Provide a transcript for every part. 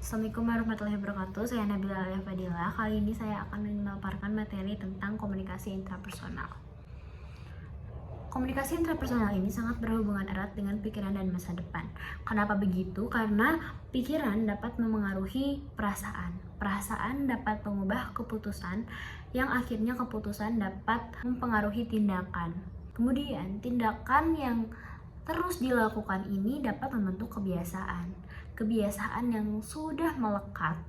Assalamualaikum warahmatullahi wabarakatuh. Saya Nabila Alia Fadila. Kali ini saya akan memaparkan materi tentang komunikasi intrapersonal. Komunikasi intrapersonal ini sangat berhubungan erat dengan pikiran dan masa depan. Kenapa begitu? Karena pikiran dapat memengaruhi perasaan. Perasaan dapat mengubah keputusan, yang akhirnya keputusan dapat mempengaruhi tindakan. Kemudian, tindakan yang terus dilakukan ini dapat membentuk kebiasaan. Kebiasaan yang sudah melekat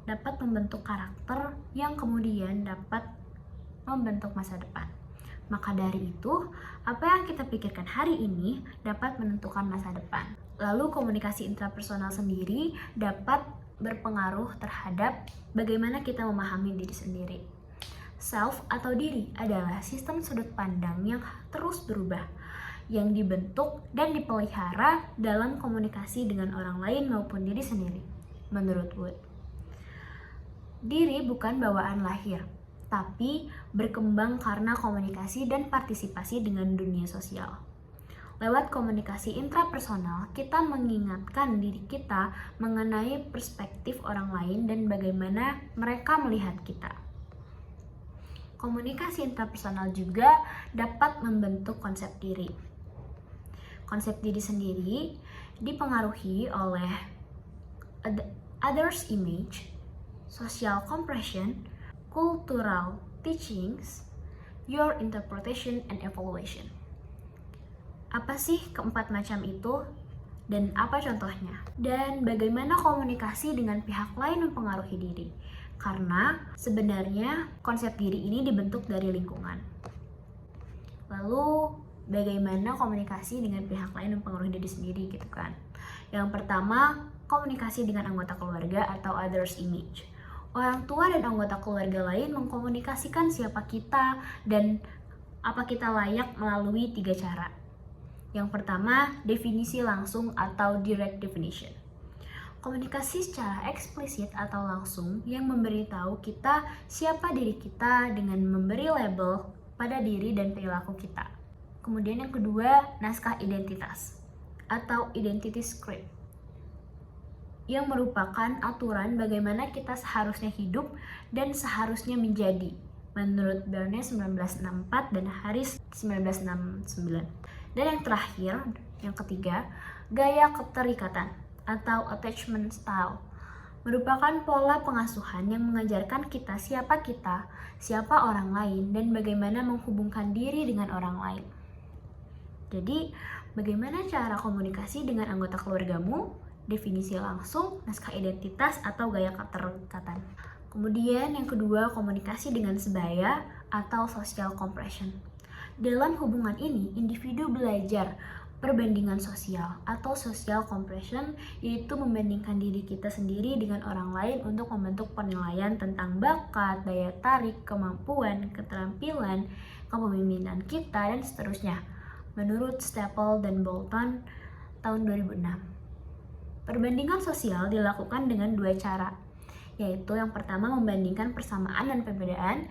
dapat membentuk karakter yang kemudian dapat membentuk masa depan. Maka dari itu, apa yang kita pikirkan hari ini dapat menentukan masa depan. Lalu komunikasi intrapersonal sendiri dapat berpengaruh terhadap bagaimana kita memahami diri sendiri. Self atau diri adalah sistem sudut pandang yang terus berubah, yang dibentuk dan dipelihara dalam komunikasi dengan orang lain maupun diri sendiri. Menurut Wood, diri bukan bawaan lahir, tapi berkembang karena komunikasi dan partisipasi dengan dunia sosial. Lewat komunikasi intrapersonal, kita mengingatkan diri kita mengenai perspektif orang lain dan bagaimana mereka melihat kita. Komunikasi intrapersonal juga dapat membentuk konsep diri. Konsep diri sendiri dipengaruhi oleh others' image, social compression, cultural teachings, your interpretation, and evaluation. Apa sih keempat macam itu? Dan apa contohnya? Dan bagaimana komunikasi dengan pihak lain mempengaruhi diri? Karena sebenarnya konsep diri ini dibentuk dari lingkungan. Lalu bagaimana komunikasi dengan pihak lain mempengaruhi diri sendiri gitu kan? Yang pertama, komunikasi dengan anggota keluarga atau others image. Orang tua dan anggota keluarga lain mengkomunikasikan siapa kita dan apa kita layak melalui 3 cara. Yang pertama, definisi langsung atau direct definition. Komunikasi secara eksplisit atau langsung yang memberitahu kita siapa diri kita dengan memberi label pada diri dan perilaku kita. Kemudian yang kedua, naskah identitas atau identity script, yang merupakan aturan bagaimana kita seharusnya hidup dan seharusnya menjadi menurut Bernays 1964 dan Harris 1969. Dan yang terakhir, yang ketiga, gaya keterikatan atau attachment style, merupakan pola pengasuhan yang mengajarkan kita, siapa orang lain, dan bagaimana menghubungkan diri dengan orang lain. Jadi, bagaimana cara komunikasi dengan anggota keluargamu? Definisi langsung, naskah identitas, atau gaya keterikatan. Kemudian yang kedua, komunikasi dengan sebaya atau social compression. Dalam hubungan ini, individu belajar perbandingan sosial atau social compression, yaitu membandingkan diri kita sendiri dengan orang lain untuk membentuk penilaian tentang bakat, daya tarik, kemampuan, keterampilan, kepemimpinan kita, dan seterusnya. Menurut Staple dan Bolton tahun 2006. Perbandingan sosial dilakukan dengan 2 cara, yaitu yang pertama membandingkan persamaan dan perbedaan,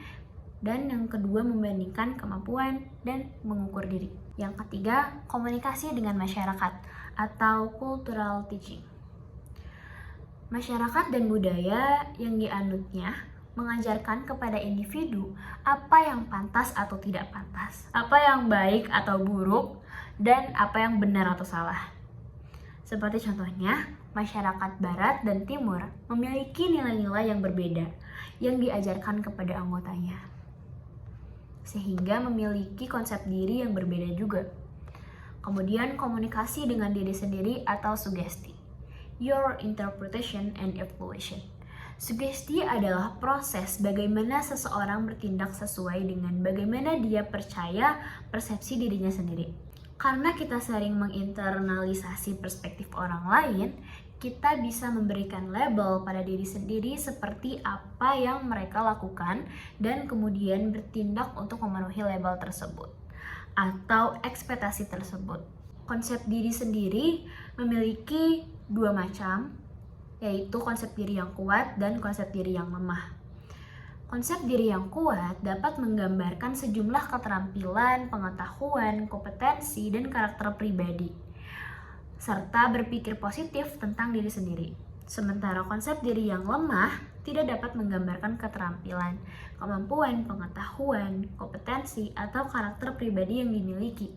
dan yang kedua membandingkan kemampuan dan mengukur diri. Yang ketiga, komunikasi dengan masyarakat atau cultural teaching. Masyarakat dan budaya yang dianutnya mengajarkan kepada individu apa yang pantas atau tidak pantas, apa yang baik atau buruk, dan apa yang benar atau salah. Seperti contohnya, masyarakat barat dan timur memiliki nilai-nilai yang berbeda yang diajarkan kepada anggotanya, sehingga memiliki konsep diri yang berbeda juga. Kemudian komunikasi dengan diri sendiri atau sugesti, your interpretation and evaluation. Sugesti adalah proses bagaimana seseorang bertindak sesuai dengan bagaimana dia percaya persepsi dirinya sendiri. Karena kita sering menginternalisasi perspektif orang lain, kita bisa memberikan label pada diri sendiri seperti apa yang mereka lakukan dan kemudian bertindak untuk memenuhi label tersebut atau ekspektasi tersebut. Konsep diri sendiri memiliki 2 macam, yaitu konsep diri yang kuat dan konsep diri yang lemah. Konsep diri yang kuat dapat menggambarkan sejumlah keterampilan, pengetahuan, kompetensi, dan karakter pribadi, serta berpikir positif tentang diri sendiri. Sementara konsep diri yang lemah tidak dapat menggambarkan keterampilan, kemampuan, pengetahuan, kompetensi, atau karakter pribadi yang dimiliki,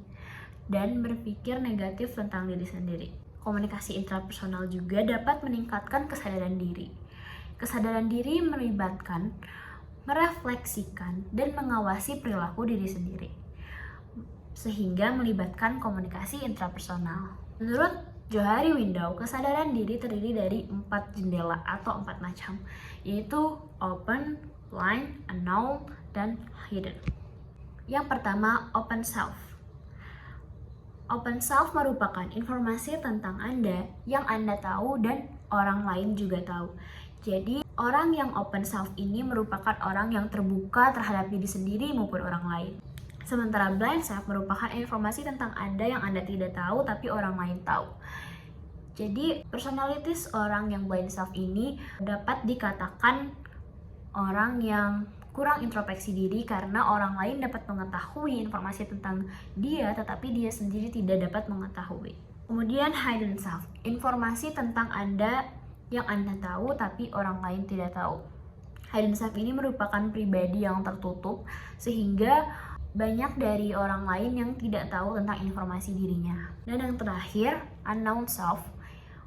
dan berpikir negatif tentang diri sendiri. Komunikasi intrapersonal juga dapat meningkatkan kesadaran diri. Kesadaran diri melibatkan merefleksikan dan mengawasi perilaku diri sendiri, sehingga melibatkan komunikasi intrapersonal. Menurut Johari Window, kesadaran diri terdiri dari 4 jendela atau 4 macam, yaitu open, blind, unknown, dan hidden. Yang pertama, open self. Open self merupakan informasi tentang Anda yang Anda tahu dan orang lain juga tahu. Jadi, orang yang open self ini merupakan orang yang terbuka terhadap diri sendiri maupun orang lain. Sementara blind self merupakan informasi tentang Anda yang Anda tidak tahu tapi orang lain tahu. Jadi, personalities orang yang blind self ini dapat dikatakan orang yang kurang introspeksi diri karena orang lain dapat mengetahui informasi tentang dia tetapi dia sendiri tidak dapat mengetahui. Kemudian hidden self, informasi tentang Anda yang Anda tahu tapi orang lain tidak tahu. Hidden self ini merupakan pribadi yang tertutup sehingga banyak dari orang lain yang tidak tahu tentang informasi dirinya. Dan yang terakhir, unknown self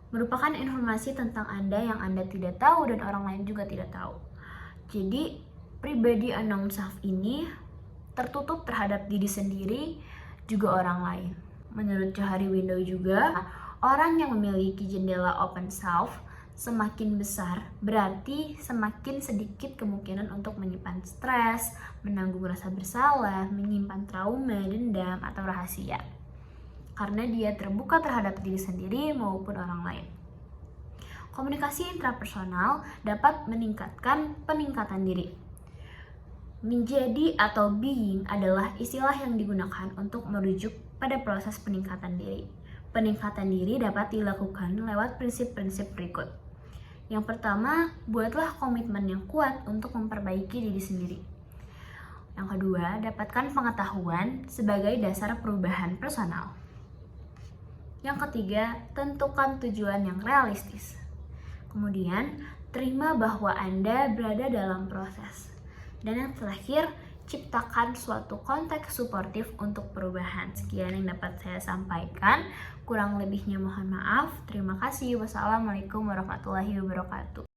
merupakan informasi tentang Anda yang Anda tidak tahu dan orang lain juga tidak tahu. Jadi, pribadi unknown self ini tertutup terhadap diri sendiri juga orang lain. Menurut Johari Window juga, orang yang memiliki jendela open self semakin besar, berarti semakin sedikit kemungkinan untuk menyimpan stres, menanggung rasa bersalah, menyimpan trauma, dendam, atau rahasia. Karena dia terbuka terhadap diri sendiri maupun orang lain. Komunikasi intrapersonal dapat meningkatkan peningkatan diri. Menjadi atau being adalah istilah yang digunakan untuk merujuk pada proses peningkatan diri. Peningkatan diri dapat dilakukan lewat prinsip-prinsip berikut. Yang pertama, buatlah komitmen yang kuat untuk memperbaiki diri sendiri. Yang kedua, dapatkan pengetahuan sebagai dasar perubahan personal. Yang ketiga, tentukan tujuan yang realistis. Kemudian, terima bahwa Anda berada dalam proses. Dan yang terakhir, ciptakan suatu konteks suportif untuk perubahan. Sekian yang dapat saya sampaikan. Kurang lebihnya mohon maaf. Terima kasih. Wassalamualaikum warahmatullahi wabarakatuh.